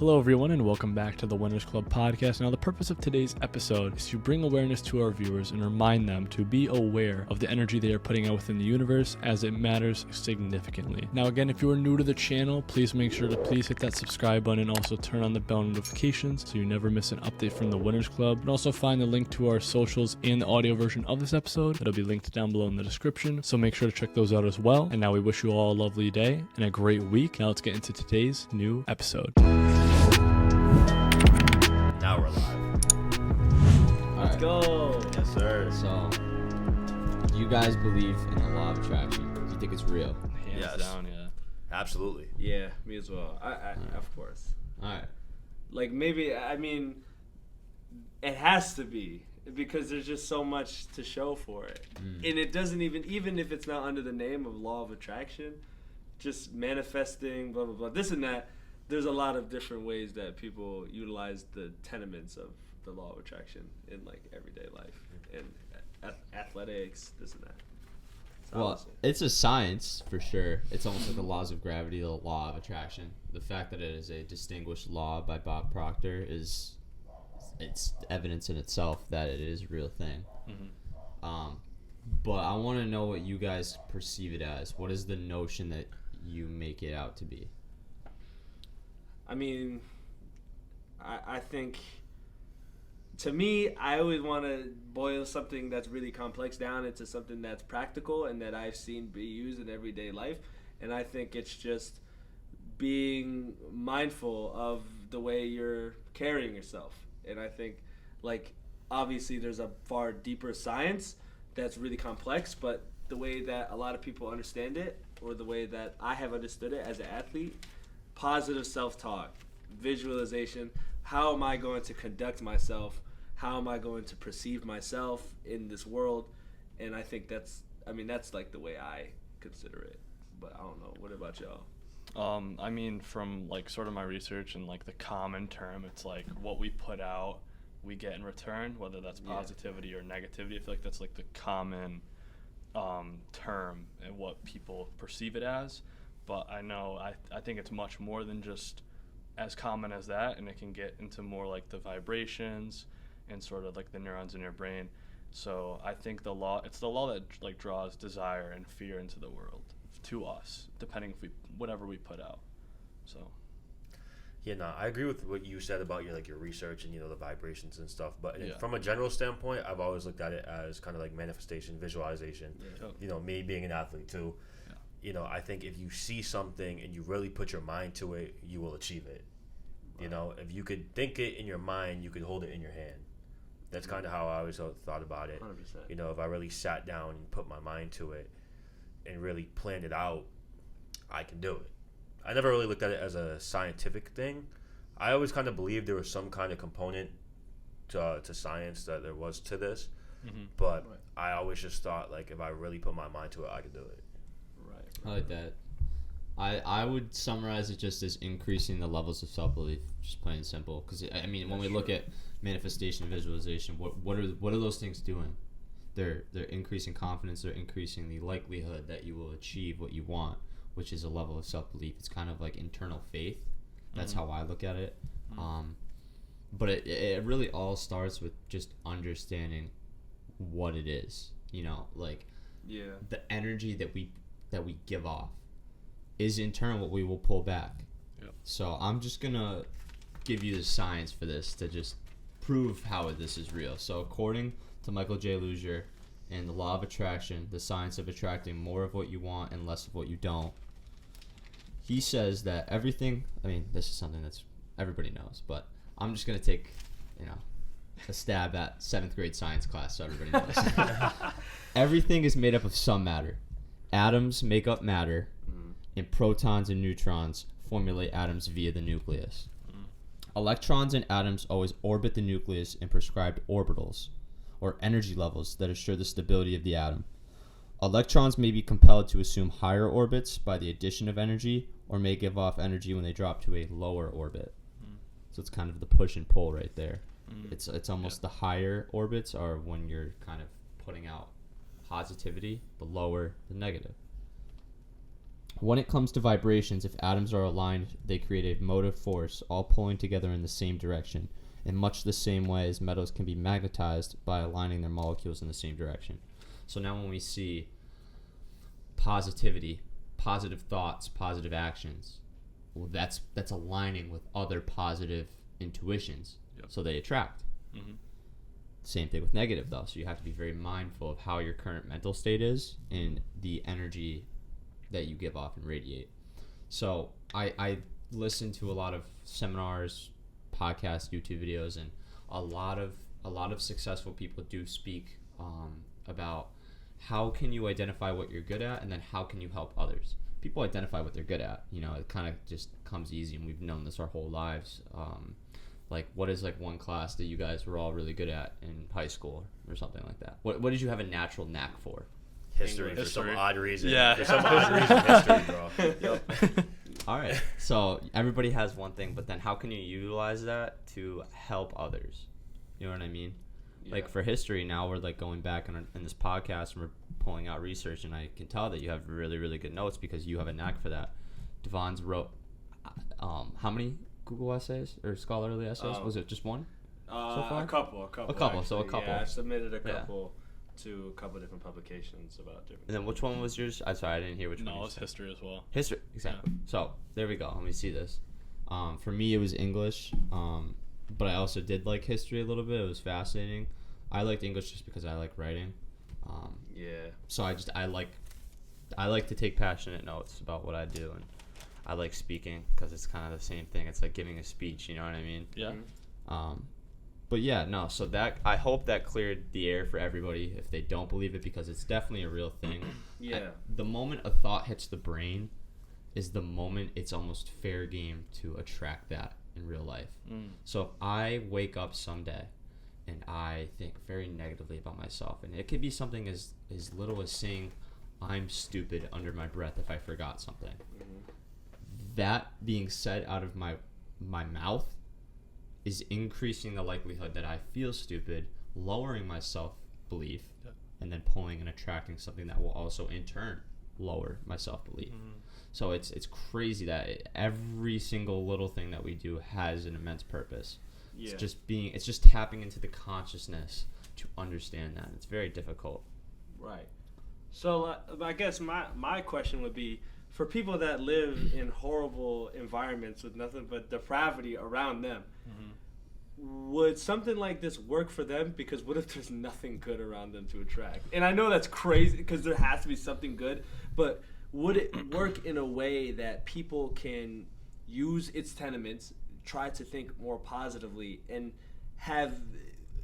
Hello everyone and welcome back to the Winners Club podcast. Now the purpose of today's episode is to bring awareness to our viewers and remind them to be aware of the energy they are putting out within the universe as it matters significantly. Now again, if you are new to the channel, please make sure to hit that subscribe button and also turn on the bell notifications so you never miss an update from the Winners Club. And also find the link to our socials and the audio version of this episode. It'll be linked down below in the description, so make sure to check those out as well. And now we wish you all a lovely day and a great week. Now let's get into today's new episode. Now we're live. Let's go. Yes, sir. So, do you guys believe in the law of attraction? Do you think it's real? Hands Yes. down, yeah. Absolutely. Yeah, me as well. I of course. All right. Like maybe I mean, it has to be because there's just so much to show for it, and it doesn't even if it's not under the name of law of attraction, just manifesting, blah blah blah, this and that. There's a lot of different ways that people utilize the tenements of the law of attraction in like everyday life and athletics, this and that. So Well, it's a science for sure. It's almost like the laws of gravity, the law of attraction. The fact that it is a distinguished law by Bob Proctor it's evidence in itself that it is a real thing. But I want to know what you guys perceive it as. What is the notion that you make it out to be? I mean, I think, to me, I always want to boil something that's really complex down into something that's practical and that I've seen be used in everyday life. And I think it's just being mindful of the way you're carrying yourself. And I think, like, obviously there's a far deeper science that's really complex, but the way that a lot of people understand it, or the way that I have understood it as an athlete, positive self-talk, visualization, how am I going to conduct myself, how am I going to perceive myself in this world, and I think that's like the way I consider it, but I don't know, what about y'all? I mean, from like sort of my research and like the common term, it's like what we put out, we get in return, whether that's positivity or negativity. I feel like that's like the common term and what people perceive it as. But I know I think it's much more than just as common as that, and it can get into more like the vibrations and sort of like the neurons in your brain. So I think it's the law that like draws desire and fear into the world to us, depending if whatever we put out. So Yeah, no, I agree with what you said about your research and the vibrations and stuff. But Yeah. from a general standpoint, I've always looked at it as kind of like manifestation, visualization. Yeah. Me being an athlete too. I think if you see something and you really put your mind to it, you will achieve it. If you could think it in your mind, you could hold it in your hand. That's kind of how I always thought about it. 100%. If I really sat down and put my mind to it and really planned it out, I can do it. I never really looked at it as a scientific thing. I always kind of believed there was some kind of component to science that there was to this. But I always just thought, like, if I really put my mind to it, I could do it. I like that. I would summarize it just as increasing the levels of self-belief, just plain and simple. Because I mean, when we look at manifestation and visualization, what are those things doing? They're increasing confidence. They're increasing the likelihood that you will achieve what you want, which is a level of self-belief. It's kind of like internal faith. That's how I look at it. But it really all starts with just understanding what it is. The energy that we give off is in turn what we will pull back. Yep. So I'm just gonna give you the science for this to just prove how this is real. So according to Michael J. Luzier and the law of attraction, the science of attracting more of what you want and less of what you don't, he says that everything, I mean, this is something that's everybody knows, but I'm just gonna take a stab at 7th grade science class so everybody knows. Everything is made up of some matter. Atoms make up matter, and protons and neutrons formulate atoms via the nucleus. Electrons and atoms always orbit the nucleus in prescribed orbitals, or energy levels that assure the stability of the atom. Electrons may be compelled to assume higher orbits by the addition of energy, or may give off energy when they drop to a lower orbit. So it's kind of the push and pull right there. It's almost the higher orbits are when you're kind of putting out positivity, the lower the negative. When it comes to vibrations, if atoms are aligned, they create a motive force, all pulling together in the same direction, in much the same way as metals can be magnetized by aligning their molecules in the same direction. So now when we see positivity, positive thoughts, positive actions, well, that's aligning with other positive intuitions. Yep. So they attract. Mm-hmm. Same thing with negative, though. So you have to be very mindful of how your current mental state is and the energy that you give off and radiate. So I listen to a lot of seminars, podcasts, YouTube videos, and a lot of successful people do speak about how can you identify what you're good at, and then how can you help others. People identify what they're good at. You know, it kind of just comes easy, and we've known this our whole lives. Like, what is like one class that you guys were all really good at in high school or something like that? What did you have a natural knack for? History, for History. some odd reason. Yeah. For some odd reason, history, bro. Yep. All right. So everybody has one thing, but then how can you utilize that to help others? You know what I mean? Yeah. Like for history, now we're like going back in this podcast and we're pulling out research, and I can tell that you have really, really good notes because you have a knack for that. Devon's wrote how many Google essays or scholarly essays? Was it just one? So far? A couple. A couple, so a actually. couple. Yeah, I submitted a Yeah. couple to a couple different publications about different. And then which one was yours? I'm sorry, I didn't hear which No, one. it was history as well. History, exactly. So there we go. Let me see this. For me, it was English, but I also did like history a little bit. It was fascinating. I liked English just because I like writing. Yeah. So I like to take passionate notes about what I do, and I like speaking because it's kind of the same thing. It's like giving a speech. You know what I mean? Yeah. But yeah, no. So that I hope that cleared the air for everybody if they don't believe it, because it's definitely a real thing. Yeah. The moment a thought hits the brain is the moment it's almost fair game to attract that in real life. So if I wake up someday and I think very negatively about myself, and it could be something as little as saying I'm stupid under my breath if I forgot something. That being said out of my mouth is increasing the likelihood that I feel stupid, lowering my self-belief, and then pulling and attracting something that will also in turn lower my self-belief. So it's crazy that every single little thing that we do has an immense purpose. Yeah. It's just tapping into the consciousness to understand that. It's very difficult. Right. So I guess my question would be, for people that live in horrible environments with nothing but depravity around them, would something like this work for them? Because what if there's nothing good around them to attract? And I know that's crazy because there has to be something good, but would it work in a way that people can use its tenements, try to think more positively, and have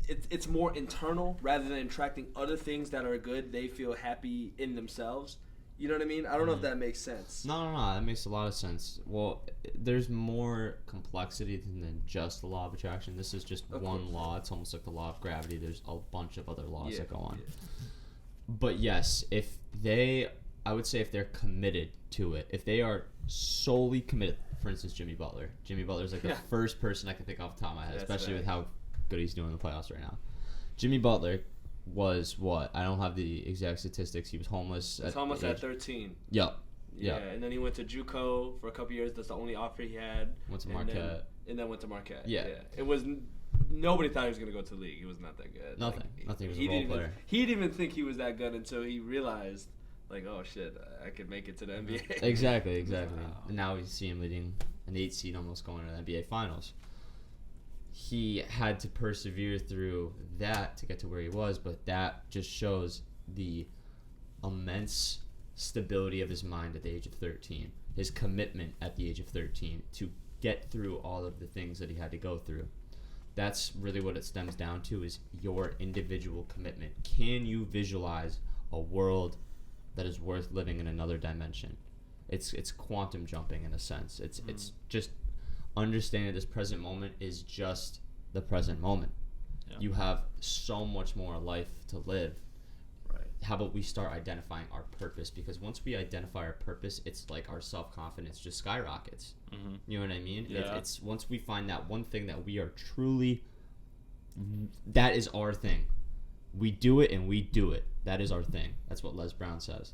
it's more internal rather than attracting other things that are good? They feel happy in themselves. You know what I mean? I don't know if that makes sense. No, that makes a lot of sense. Well, there's more complexity than just the law of attraction. This is just one law. It's almost like the law of gravity. There's a bunch of other laws that go on. Yeah. But yes, I would say if they're committed to it, if they are solely committed, for instance, Jimmy Butler. Jimmy Butler's like the first person I can think off the top of my head, especially with how good he's doing in the playoffs right now. Jimmy Butler was what? I don't have the exact statistics. He was homeless. He was homeless at 13. Yep. Yeah, and then he went to JUCO for a couple years. That's the only offer he had. Went to Marquette. And then went to Marquette. Yeah. It was nobody thought he was gonna go to the league. He was not that good. Nothing. He was a he role didn't player. He didn't even think he was that good until he realized, like, oh shit, I could make it to the NBA. Exactly. Wow. And now we see him leading an 8 seed, almost going to the NBA Finals. He had to persevere through that to get to where he was, but that just shows the immense stability of his mind at the age of 13, his commitment at the age of 13 to get through all of the things that he had to go through. That's really what it stems down to, is your individual commitment. Can you visualize a world that is worth living in another dimension? It's quantum jumping in a sense. It's just understanding this present moment is just the present moment. Yeah. You have so much more life to live. Right. How about we start identifying our purpose? Because once we identify our purpose, it's like our self-confidence just skyrockets. You know what I mean? Yeah. It's once we find that one thing that we are truly, that is our thing. We do it and we do it. That is our thing. That's what Les Brown says.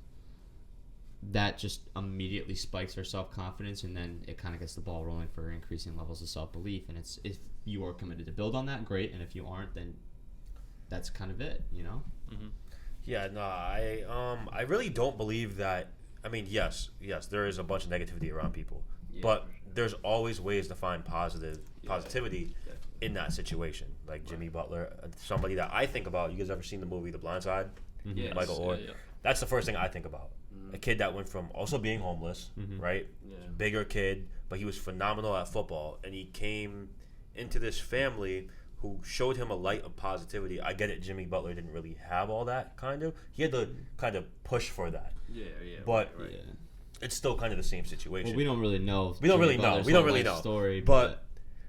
that just immediately spikes our self-confidence, and then it kind of gets the ball rolling for increasing levels of self-belief. And it's, if you are committed to build on that, great, and if you aren't, then that's kind of it, you know? Yeah, no, I really don't believe that. I mean, yes, there is a bunch of negativity around people, but there's always ways to find positivity in that situation. Like Jimmy Butler, somebody that I think about. You guys ever seen the movie The Blind Side? Yes. Michael Orr. Yeah. That's the first thing I think about. A kid that went from also being homeless, right? Yeah. Bigger kid, but he was phenomenal at football, and he came into this family who showed him a light of positivity. I get it, Jimmy Butler didn't really have all that, kind of. He had to kind of push for that. Yeah. But right. Yeah. it's still kind of the same situation. Well, we don't really know. We don't Jimmy really know. Butler's We don't whole really life know. Story, But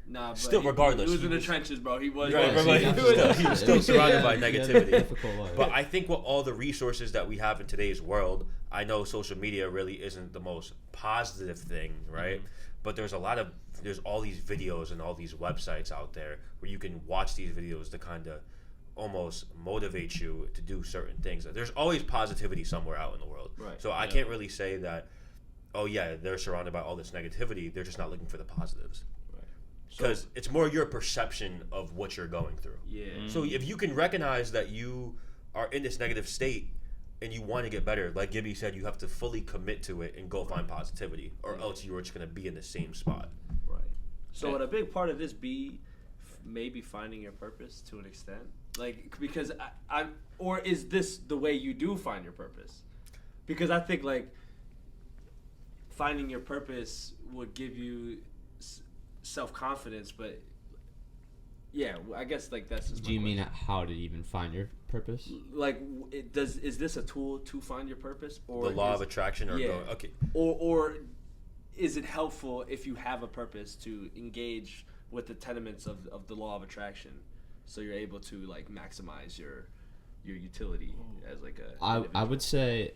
Nah, but still, regardless, he was he in the was- trenches, bro. He was. Right, Yes, right, he right. definitely He was still was. surrounded by He had a negativity. difficult life. But I think with all the resources that we have in today's world, I know social media really isn't the most positive thing, right? But there's all these videos and all these websites out there where you can watch these videos to kind of almost motivate you to do certain things. There's always positivity somewhere out in the world. Right. So I can't really say that, oh yeah, they're surrounded by all this negativity. They're just not looking for the positives. Because it's more your perception of what you're going through. Yeah. So if you can recognize that you are in this negative state and you want to get better, like Gibby said, you have to fully commit to it and go find positivity, or else you are just going to be in the same spot. Right. So would a big part of this be maybe finding your purpose to an extent? Like, because or is this the way you do find your purpose? Because I think like finding your purpose would give you self-confidence, but yeah, I guess like that's just my do you mean question. how to even find your purpose? Like is this a tool to find your purpose, or The law is- of attraction, or yeah. going, okay. or is it helpful if you have a purpose to engage with the tenements of the law of attraction, so you're able to like maximize your utility as like a I individual? would say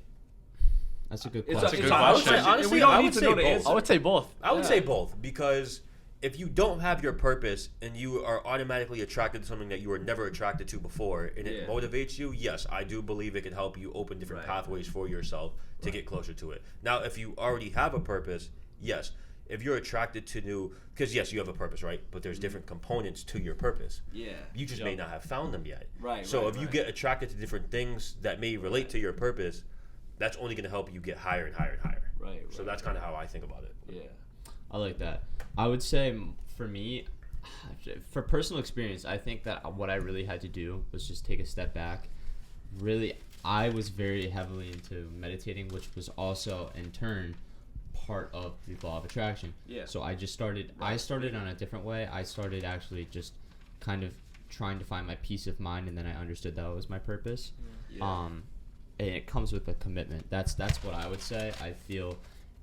that's a good It's question. a good good question. question. Honestly, We don't I need would to say know the both. answer. I would say both. I would Yeah. say both, because if you don't have your purpose and you are automatically attracted to something that you were never attracted to before, and it Yeah. motivates you, yes, I do believe it can help you open different Right. pathways for yourself to get closer to it. Now, if you already have a purpose, yes. If you're attracted to new, because yes, you have a purpose, right? But there's different components to your purpose. Yeah. You just may not have found them yet. Right, So right, if you right. get attracted to different things that may relate to your purpose, that's only going to help you get higher and higher and higher. Right. So that's kind of how I think about it. Yeah. I like that. I would say for me, for personal experience, I think that what I really had to do was just take a step back. Really, I was very heavily into meditating, which was also in turn part of the law of attraction. Yeah. So I just started. I started on a different way. I started actually just kind of trying to find my peace of mind, and then I understood that was my purpose. Yeah. And it comes with a commitment. That's what I would say. I feel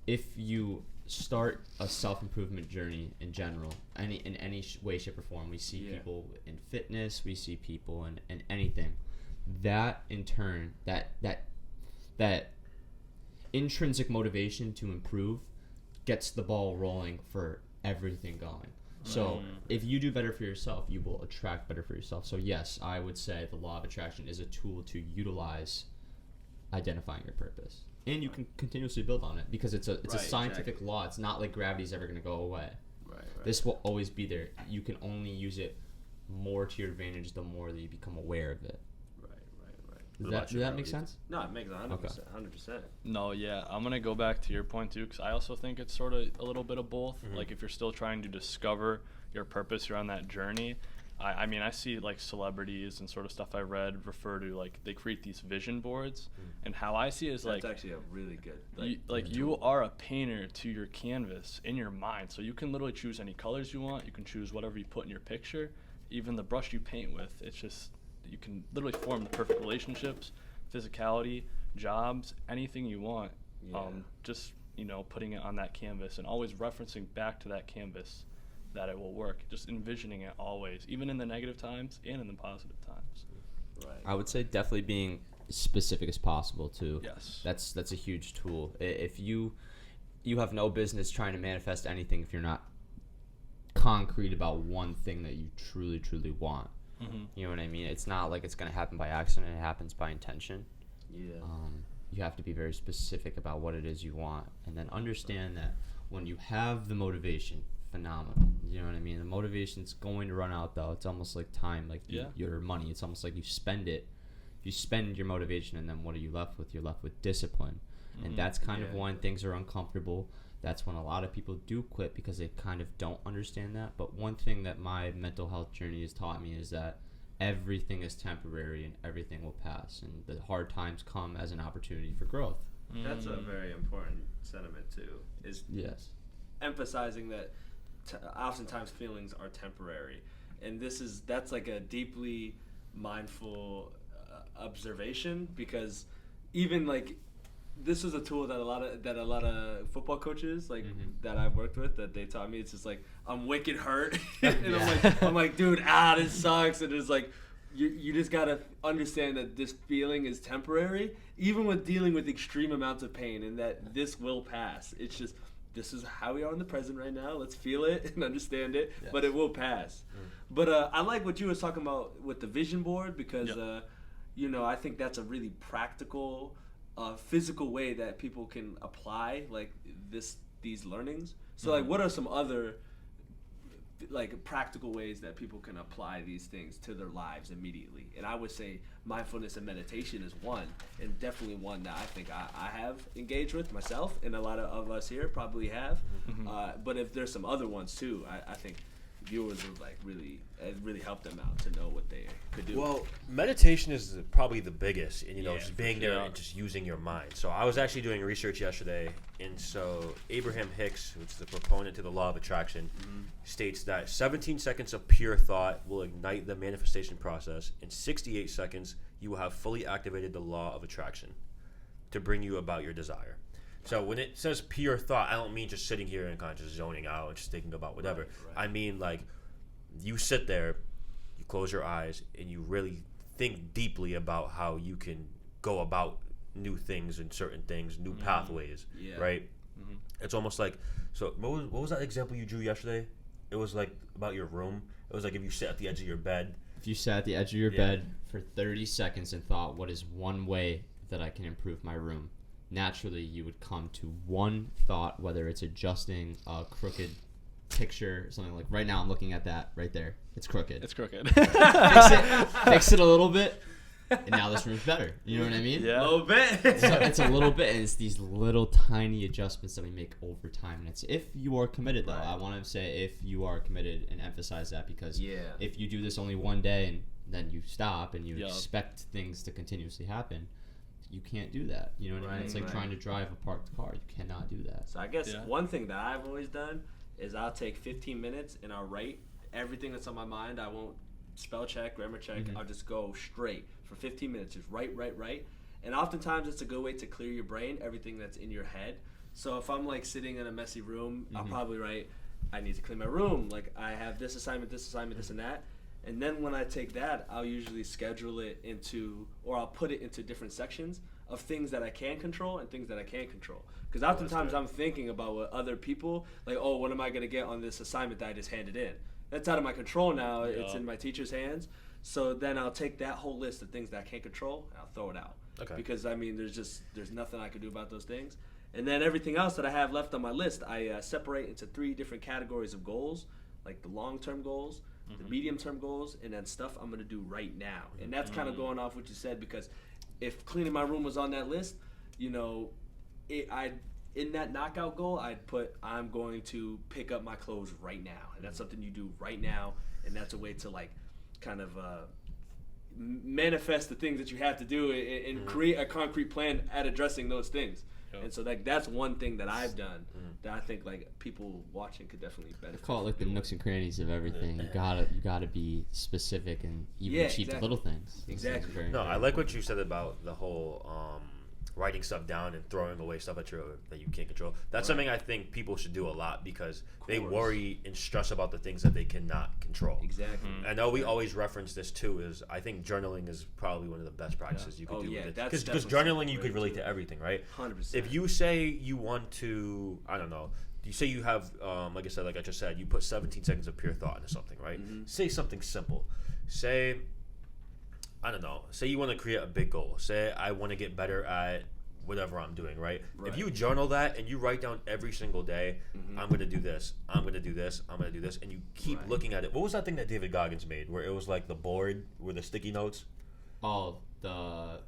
if you start a self-improvement journey in general, in any way, shape, or form, we see people in fitness, we see people in anything. That in turn, that intrinsic motivation to improve gets the ball rolling for everything going. So if you do better for yourself, you will attract better for yourself. So yes, I would say the law of attraction is a tool to utilize identifying your purpose, and you can continuously build on it because it's a Right, scientific exactly. law. It's not like gravity's ever going to go away. Right. This will always be there. You can only use it more to your advantage the more that you become aware of it. Right. Does that make sense? No, it makes 100%. 100%. No, yeah, I'm gonna go back to your point too, because I also think it's sort of a little bit of both. Like if you're still trying to discover your purpose, you're on that journey. I mean, I see like celebrities and sort of stuff I read refer to like they create these vision boards, and how I see it is That's like actually a really good. you are a painter to your canvas in your mind, so you can literally choose any colors you want. You can choose whatever you put in your picture, even the brush you paint with. It's just you can literally form the perfect relationships, physicality, jobs, anything you want. Yeah. Just putting it on that canvas and always referencing back to that canvas that it will work. Just envisioning it always, even in the negative times and in the positive times. Right. I would say definitely being as specific as possible too. Yes. That's a huge tool. If you have no business trying to manifest anything if you're not concrete about one thing that you truly want. You know what I mean? It's not like it's going to happen by accident. It happens by intention. Yeah. you have to be very specific about what it is you want, and then understand that when you have the motivation, phenomenal. You know what I mean? The motivation's going to run out, though. It's almost like time, like your money. It's almost like you spend it. You spend your motivation, and then what are you left with? You're left with discipline. And that's kind of when things are uncomfortable. That's when a lot of people do quit because they kind of don't understand that. But one thing that my mental health journey has taught me is that everything is temporary and everything will pass. And the hard times come as an opportunity for growth. That's a very important sentiment too. Is Yes. emphasizing that oftentimes feelings are temporary, and that's like a deeply mindful observation, because even like this is a tool that a lot of football coaches that I've worked with, that they taught me. It's just like, I'm wicked hurt and I'm like dude, this sucks, and it's like you just gotta understand that this feeling is temporary, even with dealing with extreme amounts of pain, and that this will pass. It's just, this is how we are in the present right now. Let's feel it and understand it, but it will pass. But I like what you was talking about with the vision board, because I think that's a really practical, physical way that people can apply like these learnings. So like, what are some other like practical ways that people can apply these things to their lives immediately? And I would say mindfulness and meditation is one, and definitely one that I think I have engaged with myself, and a lot of us here probably have. But if there's some other ones too, I think viewers would like really help them out to know what they could do. Well, meditation is probably the biggest, and just being there and just using your mind. So I was actually doing research yesterday, and so Abraham Hicks, who's the proponent to the law of attraction, states that 17 seconds of pure thought will ignite the manifestation process. In 68 seconds, you will have fully activated the law of attraction to bring you about your desire. So when it says pure thought, I don't mean just sitting here and kind of just zoning out and just thinking about whatever. Right. I mean, like, you sit there, you close your eyes, and you really think deeply about how you can go about new things and certain things, new pathways, right? It's almost like, so what was that example you drew yesterday? It was like about your room. It was like if you sit at the edge of your bed. If you sat at the edge of your bed for 30 seconds and thought, what is one way that I can improve my room? Naturally, you would come to one thought, whether it's adjusting a crooked picture, something like right now I'm looking at that right there. It's crooked. It's crooked. Fix it a little bit, and now this room's better. You know what I mean? Yeah. A little bit. So it's a little bit, and it's these little tiny adjustments that we make over time. And it's if you are committed, though. Right. I want to say if you are committed and emphasize that, because if you do this only one day and then you stop and you expect things to continuously happen, you can't do that. You know what I mean? It's like trying to drive a parked car. You cannot do that. So I guess one thing that I've always done is I'll take 15 minutes and I'll write everything that's on my mind. I won't spell check, grammar check. I'll just go straight for 15 minutes. Just write. And oftentimes it's a good way to clear your brain, everything that's in your head. So if I'm like sitting in a messy room, I'll probably write, I need to clean my room. Like, I have this assignment, this and that. And then when I take that, I'll usually schedule it into, or I'll put it into different sections of things that I can control and things that I can't control. Because oftentimes I'm thinking about what other people, like, oh, what am I going to get on this assignment that I just handed in? That's out of my control now. It's in my teacher's hands. So then I'll take that whole list of things that I can't control and I'll throw it out. Okay. Because, I mean, there's nothing I can do about those things. And then everything else that I have left on my list, I separate into 3 different categories of goals, like the long-term goals, the medium-term goals, and then stuff I'm going to do right now. And that's kind of going off what you said, because if cleaning my room was on that list, in that knockout goal, I'd put, I'm going to pick up my clothes right now. And that's something you do right now, and that's a way to, like, kind of manifest the things that you have to do and create a concrete plan at addressing those things. And so that's one thing that I've done that I think like people watching could definitely benefit. I call it like the nooks and crannies of everything. You gotta be specific and even achieve the little things. Exactly. No, I like what you said about the whole writing stuff down and throwing away stuff that you can't control. That's something I think people should do a lot, because they worry and stress about the things that they cannot control. Exactly. I know we always reference this too. Is I think journaling is probably one of the best practices you could do with it. Because journaling you could relate to everything, right? 100%. If you say you want to, I don't know, you say you have, like I just said, you put 17 seconds of pure thought into something, right? Say something simple. Say, I don't know, say you want to create a big goal. Say I want to get better at whatever I'm doing, right? Right. If you journal that and you write down every single day, I'm going to do this, I'm going to do this, I'm going to do this, and you keep Right. looking at it. What was that thing that David Goggins made where it was like the board with the sticky notes? Oh, the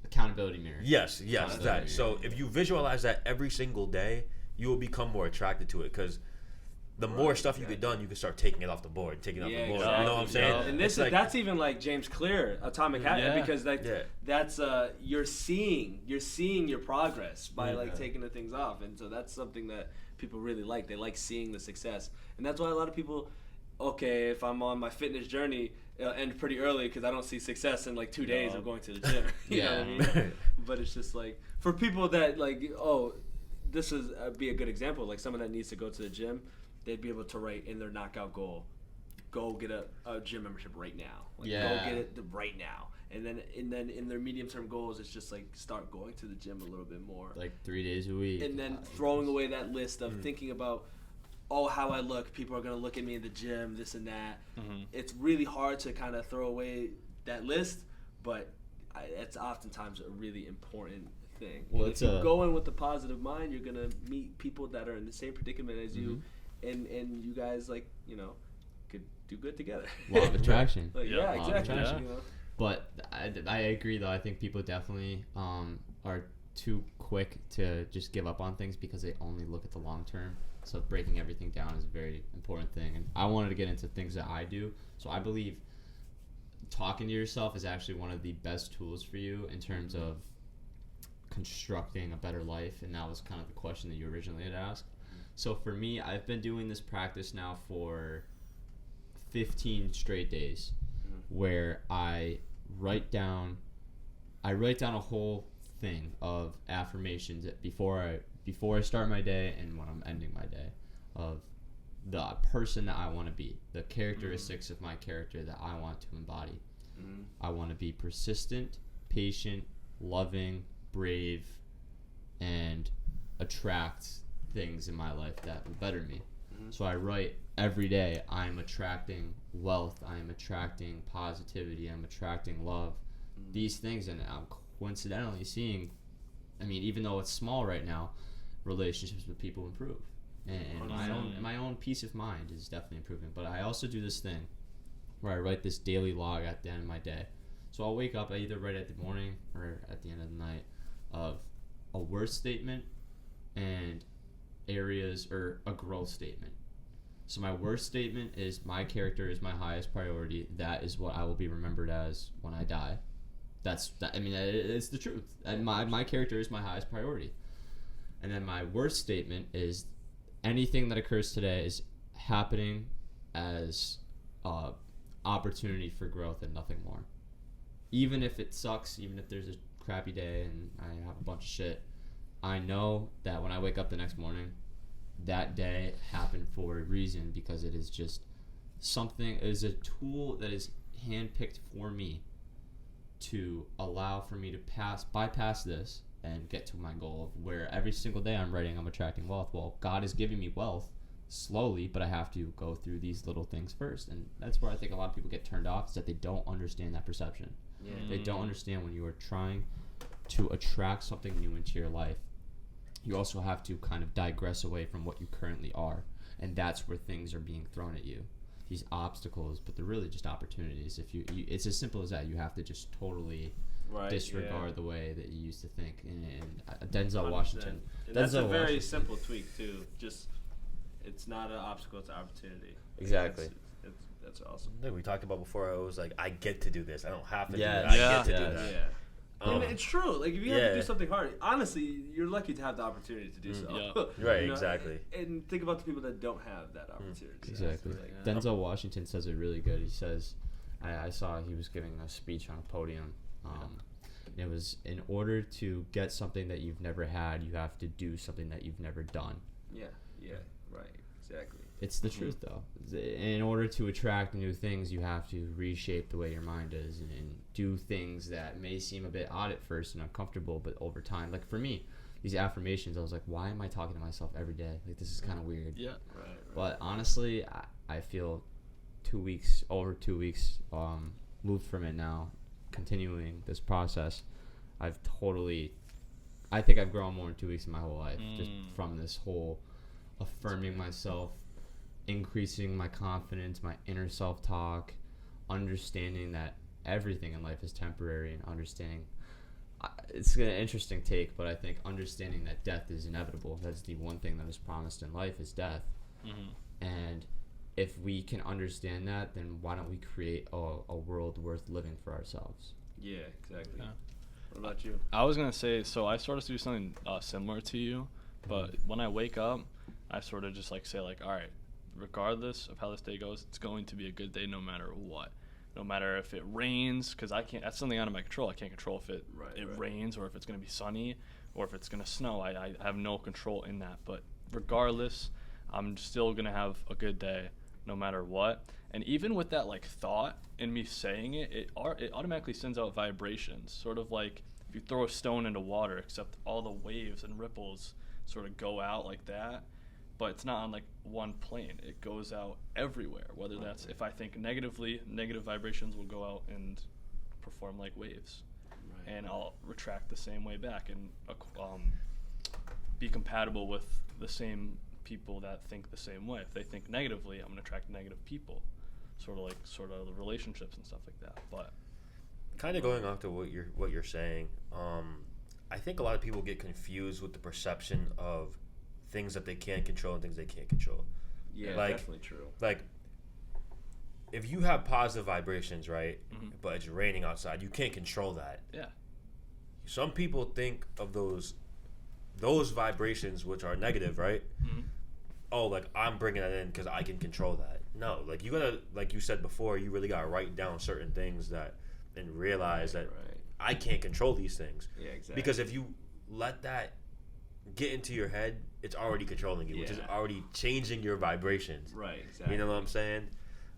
accountability mirror. Yes, Accountability that. mirror. So if you visualize that every single day, you will become more attracted to it because the more Right, stuff you get done, you can start taking it off the board, taking it off Yeah, the board. exactly. You know what I'm saying? Yeah. And this It's is like- that's even like James Clear, Atomic Habits, Yeah. because like Yeah. that's you're seeing your progress by like Yeah. taking the things off, and so that's something that people really like. They like seeing the success, and that's why a lot of people. Okay, if I'm on my fitness journey, it'll end pretty early because I don't see success in like 2 days No. of going to the gym. You know what I mean? But it's just like for people that like, oh, this is be a good example. Like someone that needs to go to the gym, they'd be able to write in their knockout goal, go get a gym membership right now. Like, Yeah. Go get it right now. And then in their medium term goals, it's just like start going to the gym a little bit more. Like 3 days a week. And then throwing away that list of thinking about, oh, how I look. People are gonna look at me in the gym, this and that. Mhm. It's really hard to kind of throw away that list, but it's oftentimes a really important thing. Well, And it's if you a- go in with a positive mind, you're gonna meet people that are in the same predicament as you, Mm-hmm. and you guys could do good together. Law of attraction. Like, Yeah. yeah, Law of exactly. attraction. You know? But I agree, though. I think people definitely are too quick to just give up on things because they only look at the long term. So breaking everything down is a very important thing. And I wanted to get into things that I do. So I believe talking to yourself is actually one of the best tools for you in terms of constructing a better life. And that was kind of the question that you originally had asked. So for me, I've been doing this practice now for 15 straight days where I write down a whole thing of affirmations before I start my day and when I'm ending my day, of the person that I want to be, the characteristics of my character that I want to embody. I want to be persistent, patient, loving, brave, and attract things in my life that will better me. So I write every day, I'm attracting wealth, I'm attracting positivity, I'm attracting love, these things, and I'm coincidentally seeing, I mean, even though it's small right now, relationships with people improve, and my own peace of mind is definitely improving. But I also do this thing where I write this daily log at the end of my day. So I'll wake up, I either write at the morning or at the end of the night, of a worth statement and areas or a growth statement. So my worst statement is my character is my highest priority. That is what I will be remembered as when I die. I mean, it's the truth. And my character is my highest priority. And then my worst statement is anything that occurs today is happening as opportunity for growth and nothing more. Even if it sucks, even if there's a crappy day and I have a bunch of shit, I know that when I wake up the next morning, that day happened for a reason, because it is just something, it is a tool that is handpicked for me to allow for me to bypass this and get to my goal of where every single day I'm writing I'm attracting wealth. Well, God is giving me wealth slowly, but I have to go through these little things first. And that's where I think a lot of people get turned off, is that they don't understand that perception. Yeah. They don't understand when you are trying to attract something new into your life, you also have to kind of digress away from what you currently are. And that's where things are being thrown at you. These obstacles, but they're really just opportunities. If you it's as simple as that. You have to just totally disregard the way that you used to think. And Denzel 100%. Washington. And that's a Denzel very Washington. simple tweak too. Just it's not an obstacle; it's an opportunity. Exactly. That's awesome. Like we talked about before, I was like, I get to do this. I don't have to Yes. do that. I Yeah. get to Yes. do that. Yeah. Um, And it's true. Like if you have to yeah. do something hard, honestly, you're lucky to have the opportunity to do so. yeah. Right, You know, exactly. And think about the people that don't have that opportunity. Exactly. Like, Yeah. Denzel Washington says it really good. He says, I saw he was giving a speech on a podium. It was, in order to get something that you've never had, you have to do something that you've never done. yeah. Right. Exactly. It's the truth, though. In order to attract new things, you have to reshape the way your mind is and do things that may seem a bit odd at first and uncomfortable, but over time, like for me, these affirmations, I was like, why am I talking to myself every day? Like, this is kind of weird. Yeah. Right. But honestly, I feel over 2 weeks moved from it now, continuing this process. I think I've grown more in 2 weeks in my whole life just from this whole affirming myself, increasing my confidence, my inner self-talk, understanding that everything in life is temporary, and understanding it's an interesting take, but I think understanding that death is inevitable. That's the one thing that is promised in life is death. And if we can understand that, then why don't we create a world worth living for ourselves? Yeah, exactly. Yeah. What about you? I was gonna say, so I sort of do something similar to you, but when I wake up, I sort of just like say like, all right, regardless of how this day goes, it's going to be a good day no matter what. No matter if it rains, because I can't. That's something out of my control. I can't control if it rains or if it's gonna be sunny or if it's gonna snow. I have no control in that. But regardless, I'm still gonna have a good day no matter what. And even with that like thought and me saying it, it automatically sends out vibrations, sort of like if you throw a stone into water, except all the waves and ripples sort of go out like that, but it's not on like one plane. It goes out everywhere, whether that's, if I think negatively, negative vibrations will go out and perform like waves. Right. And I'll retract the same way back and be compatible with the same people that think the same way. If they think negatively, I'm going to attract negative people. Sort of the relationships and stuff like that. But kind of going off to what you're saying, I think a lot of people get confused with the perception of things that they can control and things they can't control. Yeah, like, definitely true. Like, if you have positive vibrations, right, but it's raining outside, you can't control that. Yeah. Some people think of those vibrations which are negative, right? Oh, like, I'm bringing that in because I can control that. No, like, you gotta, like you said before, you really gotta write down certain things that and realize that I can't control these things. Yeah, exactly. Because if you let that get into your head, it's already controlling you, which is already changing your vibrations. Right, exactly. You know what I'm saying?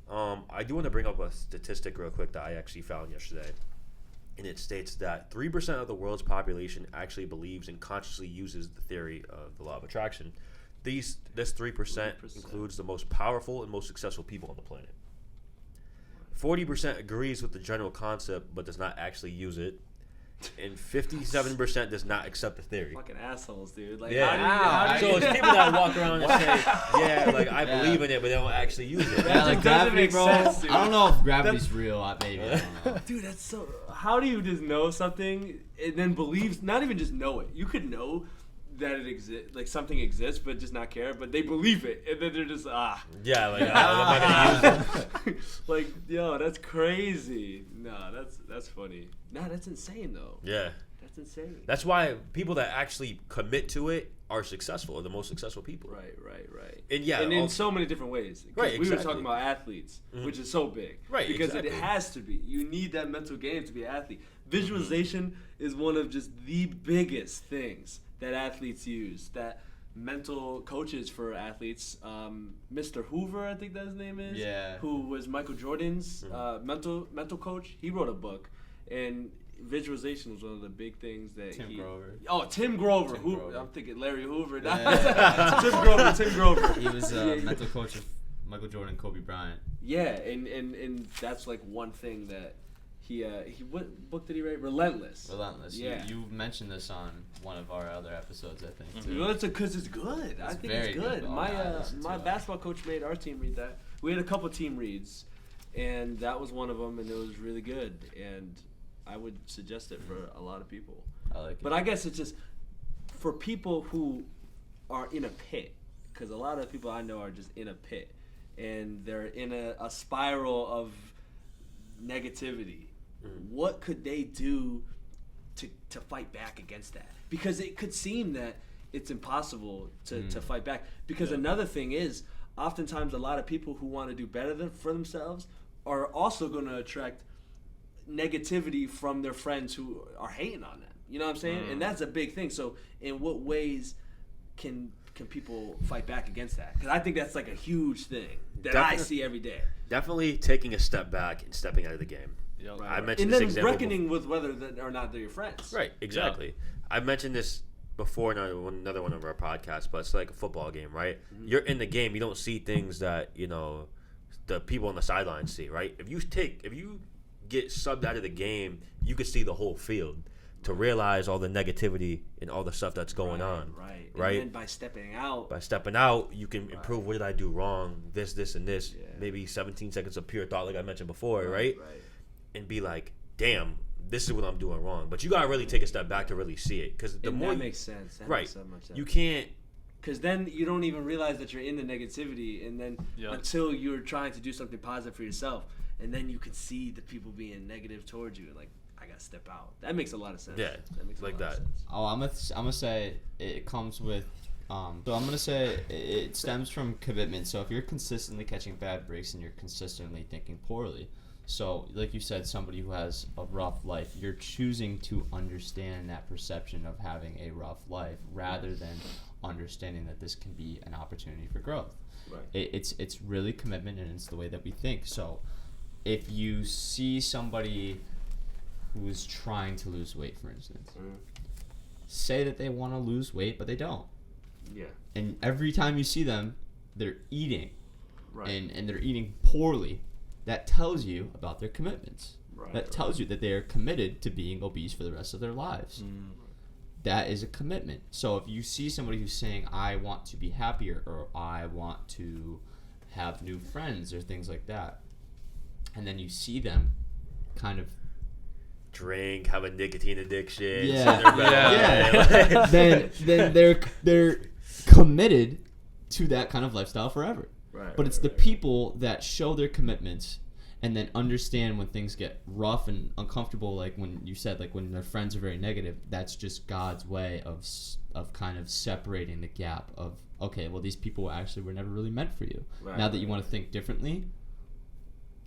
I do want to bring up a statistic real quick that I actually found yesterday. And it states that 3% of the world's population actually believes and consciously uses the theory of the law of attraction. This 3% includes the most powerful and most successful people on the planet. 40% agrees with the general concept but does not actually use it. And 57% does not accept the theory. Fucking assholes, dude. Like, yeah. So it's people that walk around and say, yeah, like, I believe in it, but they don't actually use it. Yeah, like gravity, bro. Sense, dude. I don't know if gravity's real. Maybe. I don't know. Dude, that's so... How do you just know something and then believe... Not even just know it. You could know that it exists, like something exists, but just not care. But they believe it, and then they're just Yeah, like I'm not gonna use it. Like, yo, that's crazy. No, that's funny. No, that's insane though. Yeah, that's insane. That's why people that actually commit to it are successful, are the most successful people. Right. And yeah, and in so many different ways. Right, We were talking about athletes, which is so big. Right, because it has to be. You need that mental game to be an athlete. Visualization is one of just the biggest things that athletes use, that mental coaches for athletes, Mr. Hoover, I think that his name is, who was Michael Jordan's mental coach. He wrote a book, and visualization was one of the big things that Tim Grover. Oh, Tim Grover. I'm thinking Larry Hoover. Tim Grover. He was a mental coach of Michael Jordan, Kobe Bryant. Yeah, and that's like one thing that he what book did he write? Relentless. Yeah. You mentioned this on one of our other episodes, I think. Too. Well, it's because it's good. I think it's good. My basketball coach made our team read that. We had a couple team reads, and that was one of them, and it was really good. And I would suggest it for a lot of people. I like it. But I guess it's just for people who are in a pit, because a lot of people I know are just in a pit, and they're in a spiral of negativity. What could they do to fight back against that? Because it could seem that it's impossible to fight back. Because another thing is, oftentimes a lot of people who want to do better for themselves are also going to attract negativity from their friends who are hating on them. You know what I'm saying? And that's a big thing. So in what ways can people fight back against that? Because I think that's like a huge thing that I see every day. Definitely taking a step back and stepping out of the game. Yep. I mentioned and this then example reckoning with whether or not they're your friends. Right, exactly. Yep. I mentioned this before in another one of our podcasts, but it's like a football game, right? You're in the game, you don't see things that, the people on the sidelines see, right? If you get subbed out of the game, you can see the whole field. to realize all the negativity and all the stuff that's going on. Right. Right? And then by stepping out. By stepping out, you can improve. What did I do wrong? This, and this. Yeah. Maybe 17 seconds of pure thought, like I mentioned before, right? And be like, damn, this is what I'm doing wrong. But you gotta really take a step back to really see it, because the And more that makes sense. That makes so much sense. you can't. Because then you don't even realize that you're in the negativity, and then Yeah. until you're trying to do something positive for yourself, and then you can see the people being negative towards you, and like, I gotta step out. That makes a lot of sense. Yeah, that makes like a lot that. Of sense. Oh, I'm gonna say it comes with. So I'm gonna say it stems from commitment. So if you're consistently catching bad breaks and you're consistently thinking poorly, so like you said, somebody who has a rough life, you're choosing to understand that perception of having a rough life rather than understanding that this can be an opportunity for growth. Right. It's really commitment, and it's the way that we think. So if you see somebody who's trying to lose weight, for instance, say that they want to lose weight but they don't, Yeah. and every time you see them they're eating, Right. and they're eating poorly, that tells you about their commitments. Right, That tells you that they are committed to being obese for the rest of their lives. That is a commitment. So if you see somebody who's saying, I want to be happier, or I want to have new friends, or things like that, and then you see them kind of Drink, have a nicotine addiction. Yeah. sit in their bed. then they're committed to that kind of lifestyle forever. Right. But it's the people that show their commitments and then understand when things get rough and uncomfortable, like when you said, like when their friends are very negative, that's just God's way of kind of separating the gap of, okay, well, these people actually were never really meant for you. Right. Now that you want to think differently,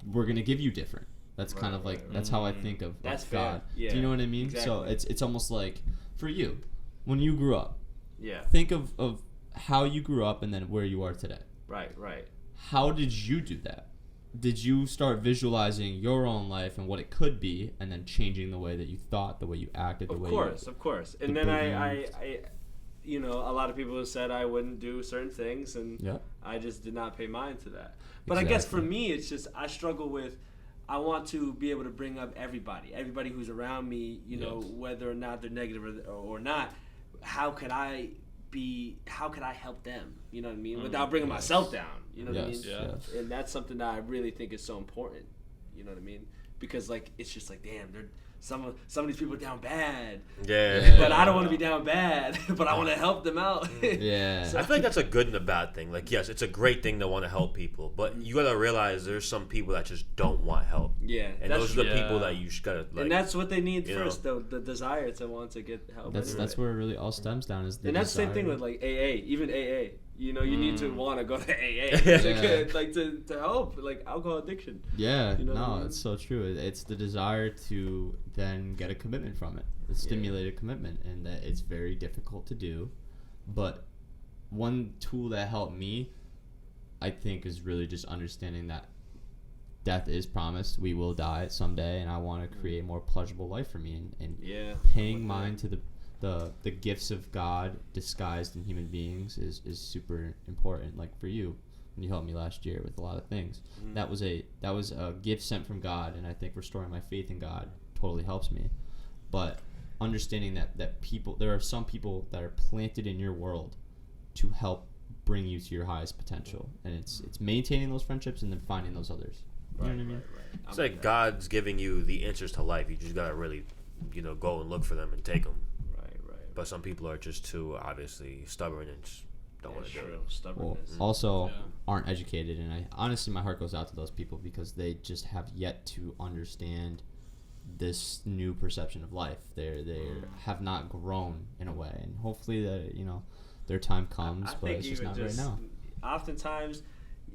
we're going to give you different. That's kind of like, that's how I think of That's God. fair. Yeah, Do you know what I mean? So exactly. it's almost like, for you, when you grew up, Yeah. think of how you grew up and then where you are today. Right. How did you do that? Did you start visualizing your own life and what it could be, and then changing the way that you thought, the way you acted, Of course. And the then beliefs. I, you know, a lot of people have said I wouldn't do certain things, and Yeah. I just did not pay mind to that. But I guess for Exactly. me, it's just I struggle with. I want to be able to bring up everybody who's around me, you know, Yes. whether or not they're negative or not. How could I help them? You know what I mean? Without bringing Yes. myself down. You know what I Yes, mean? Yeah. yes. And that's something that I really think is so important. You know what I mean? Because like it's just like, damn, some of these people are down bad. Yeah. But I don't want to be down bad. But I want to help them out. Yeah. So- I feel like that's a good and a bad thing. Like, yes, it's a great thing to want to help people, but you gotta realize there's some people that just don't want help, Yeah, and that's those are the true. people that you just gotta like. and that's what they need you first, though, the desire to want to get help. That's anyway. where it really all stems down, is the And that's the same thing desire. with like AA, even AA. You know, you need to want to go to AA to help, like alcohol addiction. Yeah, You know what I no, mean? it's so true. It's the desire to then get a commitment from it, the stimulated commitment, and that it's very difficult to do. But one tool that helped me, I think, is really just understanding that death is promised. We will die someday, and I want to create a more pleasurable life for me, and Yeah. paying mind to the gifts of God disguised in human beings is super important. Like for you, when you helped me last year with a lot of things, that was a gift sent from God, and I think restoring my faith in God totally helps me. But understanding that there are some people that are planted in your world to help bring you to your highest potential, and it's maintaining those friendships and then finding those others. You know what I mean? It's like God's giving you the answers to life. You just gotta really, go and look for them and take them. Right. But some people are just too obviously stubborn and just don't want to do it. Well, Stubbornness. also Yeah. aren't educated, and I honestly, my heart goes out to those people because they just have yet to understand this new perception of life. They have not grown in a way, and hopefully that their time comes, but it's just not right now. Oftentimes,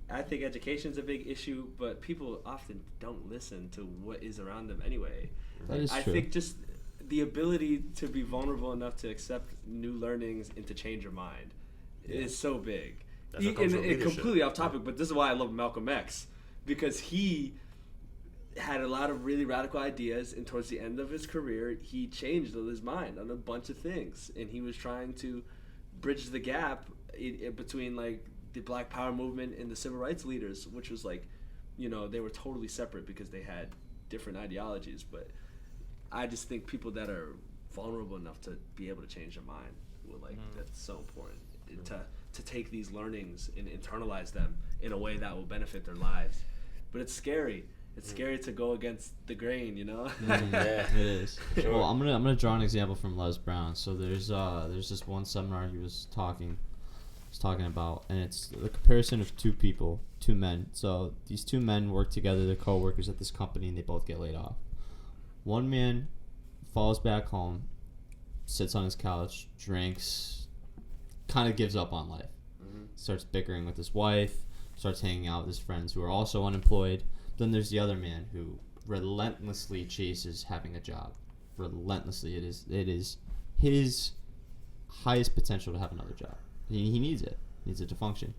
I think education's a big issue, but people often don't listen to what is around them anyway. That is I true. think just the ability to be vulnerable enough to accept new learnings and to change your mind is so big. That's what comes And from leadership. completely off topic, but this is why I love Malcolm X, because he had a lot of really radical ideas, and towards the end of his career, he changed his mind on a bunch of things, and he was trying to bridge the gap between like the Black Power movement and the civil rights leaders, which was like, they were totally separate because they had different ideologies. But I just think people that are vulnerable enough to be able to change their mind. Well, like that's so important to take these learnings and internalize them in a way that will benefit their lives. But it's scary. It's scary to go against the grain, you know. Yeah. It is. Sure. Well, I'm gonna draw an example from Les Brown. So there's this one seminar he was talking about, and it's the comparison of two men. So these two men work together, they're co-workers at this company, and they both get laid off. One man falls back home, sits on his couch, drinks, kind of gives up on life, starts bickering with his wife, starts hanging out with his friends who are also unemployed. Then there's the other man who relentlessly chases having a job. Relentlessly, it is his highest potential to have another job. He needs it. He needs it to function.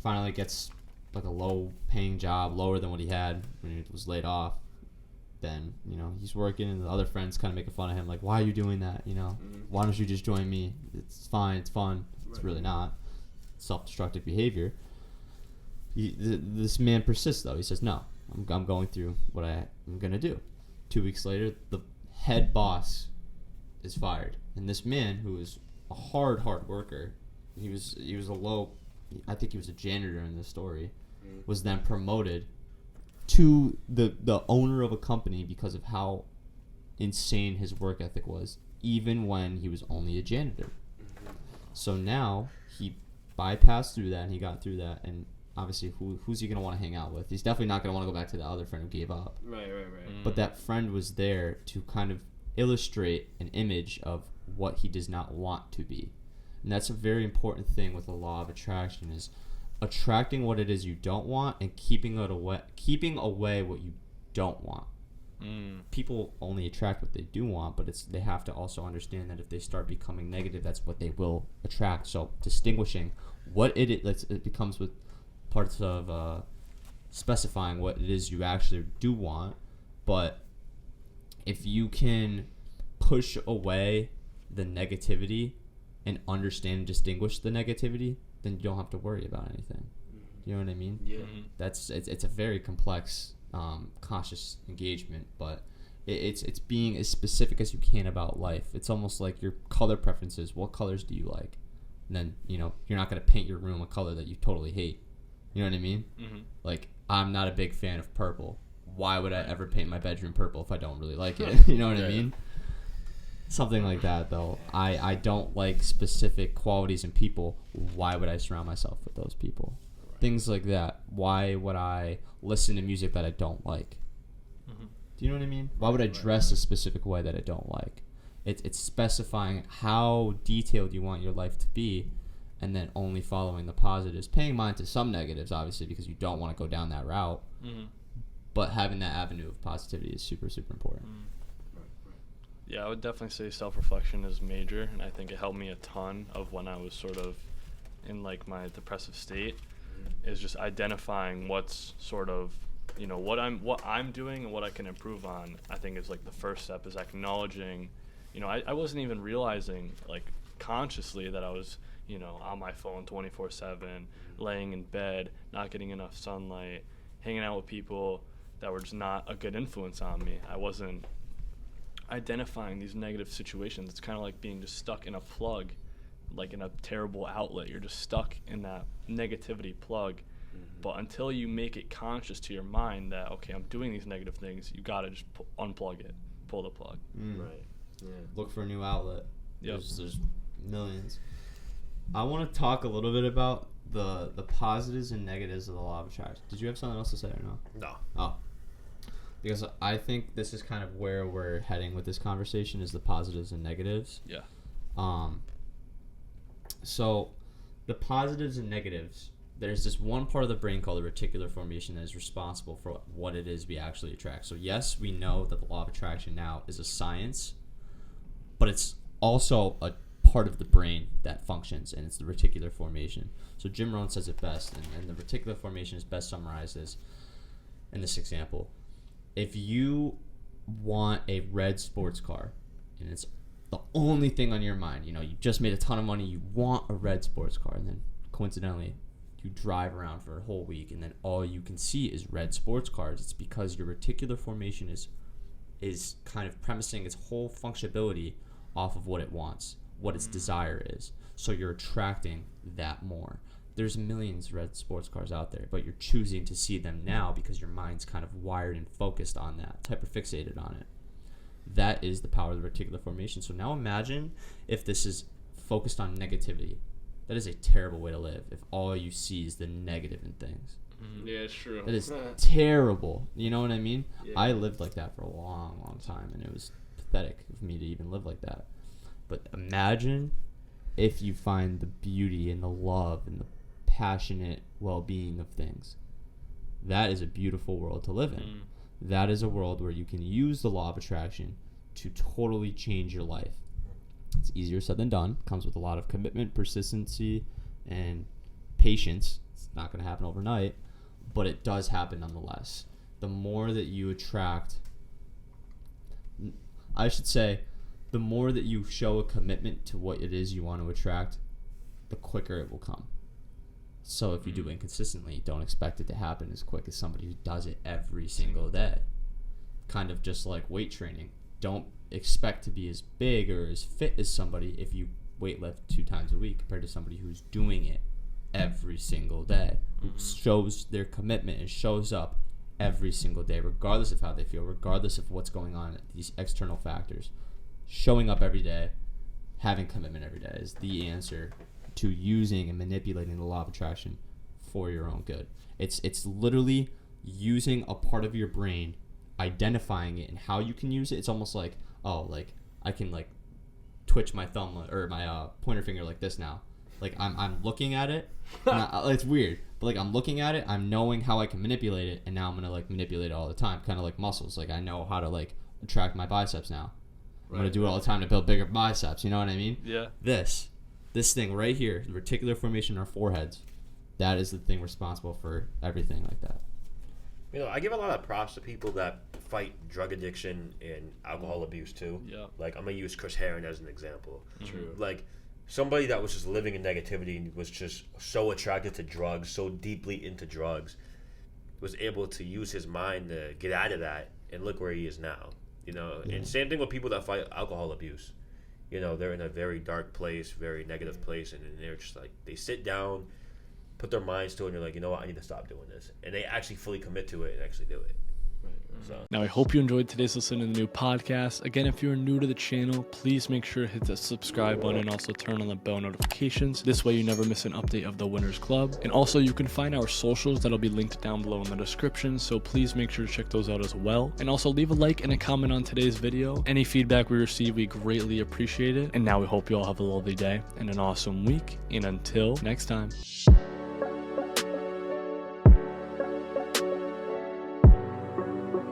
Finally gets like a low-paying job, lower than what he had when he was laid off. Then, you know, he's working, and the other friends kind of making fun of him, like, why are you doing that? You know, why don't you just join me? It's fine, it's fun. It's really not. Self-destructive behavior. This man persists, though. He says, no, I'm going through what I'm going to do. 2 weeks later, the head boss is fired. And this man, who is a hard worker, he was I think he was a janitor in this story, was then promoted to the owner of a company because of how insane his work ethic was, even when he was only a janitor. So now he bypassed through that, and he got through that, and obviously who's he going to want to hang out with? He's definitely not going to want to go back to the other friend who gave up. Right. But that friend was there to kind of illustrate an image of what he does not want to be. And that's a very important thing with the law of attraction, is attracting what it is you don't want and keeping away what you don't want. People only attract what they do want, but they have to also understand that if they start becoming negative, that's what they will attract. So distinguishing what it is, it becomes with parts of specifying what it is you actually do want. But if you can push away the negativity and understand and distinguish the negativity, then you don't have to worry about anything. You know what I mean? Yeah. It's a very complex, conscious engagement, but it's being as specific as you can about life. It's almost like your color preferences. What colors do you like? And then, you know, you're not going to paint your room a color that you totally hate. You know what I mean? Like, I'm not a big fan of purple. Why would I ever paint my bedroom purple if I don't really like it? You know what I mean? Something like that, though. I don't like specific qualities in people. Why would I surround myself with those people? Right. Things like that. Why would I listen to music that I don't like? Do you know what I mean? Why would I dress a specific way that I don't like? It's specifying how detailed you want your life to be, and then only following the positives. Paying mind to some negatives, obviously, because you don't want to go down that route. But having that avenue of positivity is super, super important. Yeah, I would definitely say self-reflection is major, and I think it helped me a ton of when I was sort of in like my depressive state, is just identifying what's sort of, you know, what I'm doing and what I can improve on. I think is like the first step, is acknowledging, you know, I wasn't even realizing like consciously that I was, you know, on my phone 24/7, laying in bed, not getting enough sunlight, hanging out with people that were just not a good influence on me. I wasn't identifying these negative situations. It's kind of like being just stuck in a plug, like in a terrible outlet. You're just stuck in that negativity plug. But until you make it conscious to your mind that, okay, I'm doing these negative things, you gotta just unplug it, pull the plug. Right. Yeah. Look for a new outlet. Yep. There's millions. I want to talk a little bit about the positives and negatives of the law of attraction. Did you have something else to say or no? No. Oh. Because I think this is kind of where we're heading with this conversation, is the positives and negatives. Yeah. So the positives and negatives, there's this one part of the brain called the reticular formation that is responsible for what it is we actually attract. So yes, we know that the law of attraction now is a science, but it's also a part of the brain that functions, and it's the reticular formation. So Jim Rohn says it best, and the reticular formation is best summarized as, in this example, if you want a red sports car, and it's the only thing on your mind, you know, you just made a ton of money, you want a red sports car, and then coincidentally you drive around for a whole week, and then all you can see is red sports cars. It's because your reticular formation is is kind of premising its whole functionality off of what it wants, what its desire is. So you're attracting that more. There's millions of red sports cars out there, but you're choosing to see them now because your mind's kind of wired and focused on that, hyper-fixated on it. That is the power of the reticular formation. So now imagine if this is focused on negativity. That is a terrible way to live if all you see is the negative in things. Yeah, it's true. That is terrible. You know what I mean? Yeah. I lived like that for a long, long time, and it was pathetic of me to even live like that. But imagine if you find the beauty and the love and the passionate well-being of things. That is a beautiful world to live in. That is a world where you can use the law of attraction to totally change your life. It's easier said than done. Comes with a lot of commitment, persistency, and patience. It's not going to happen overnight, but it does happen nonetheless. The more that you attract, I should say, the more that you show a commitment to what it is you want to attract, the quicker it will come. So if you do it inconsistently, don't expect it to happen as quick as somebody who does it every single day. Kind of just like weight training. Don't expect to be as big or as fit as somebody if you weight lift 2 times a week compared to somebody who's doing it every single day, who shows their commitment and shows up every single day, regardless of how they feel, regardless of what's going on, these external factors. Showing up every day, having commitment every day is the answer to using and manipulating the law of attraction for your own good. It's literally using a part of your brain, identifying it and how you can use it. It's almost like, oh, like I can like twitch my thumb or my pointer finger like this now. Like I'm looking at it. It's weird, but like I'm looking at it, I'm knowing how I can manipulate it, and now I'm gonna like manipulate it all the time, kind of like muscles. Like I know how to like attract my biceps now. I'm gonna do it all the time to build bigger biceps. You know what I mean? Yeah. This thing right here, the reticular formation in our foreheads, that is the thing responsible for everything like that. You know, I give a lot of props to people that fight drug addiction and alcohol abuse too. Yeah. Like I'm gonna use Chris Herron as an example. True. Like somebody that was just living in negativity and was just so attracted to drugs, so deeply into drugs, was able to use his mind to get out of that, and look where he is now. You know, and same thing with people that fight alcohol abuse. You know, they're in a very dark place, very negative place, and then they're just like, they sit down, put their minds to it, and they're like, you know what, I need to stop doing this. And they actually fully commit to it and actually do it. So. Now, I hope you enjoyed today's listen to the new podcast. Again, if you're new to the channel, please make sure to hit the subscribe button and also turn on the bell notifications. This way you never miss an update of the Winners Club. And also you can find our socials that'll be linked down below in the description, so please make sure to check those out as well. And also leave a like and a comment on today's video. Any feedback we receive, we greatly appreciate it. And now we hope you all have a lovely day and an awesome week. And until next time.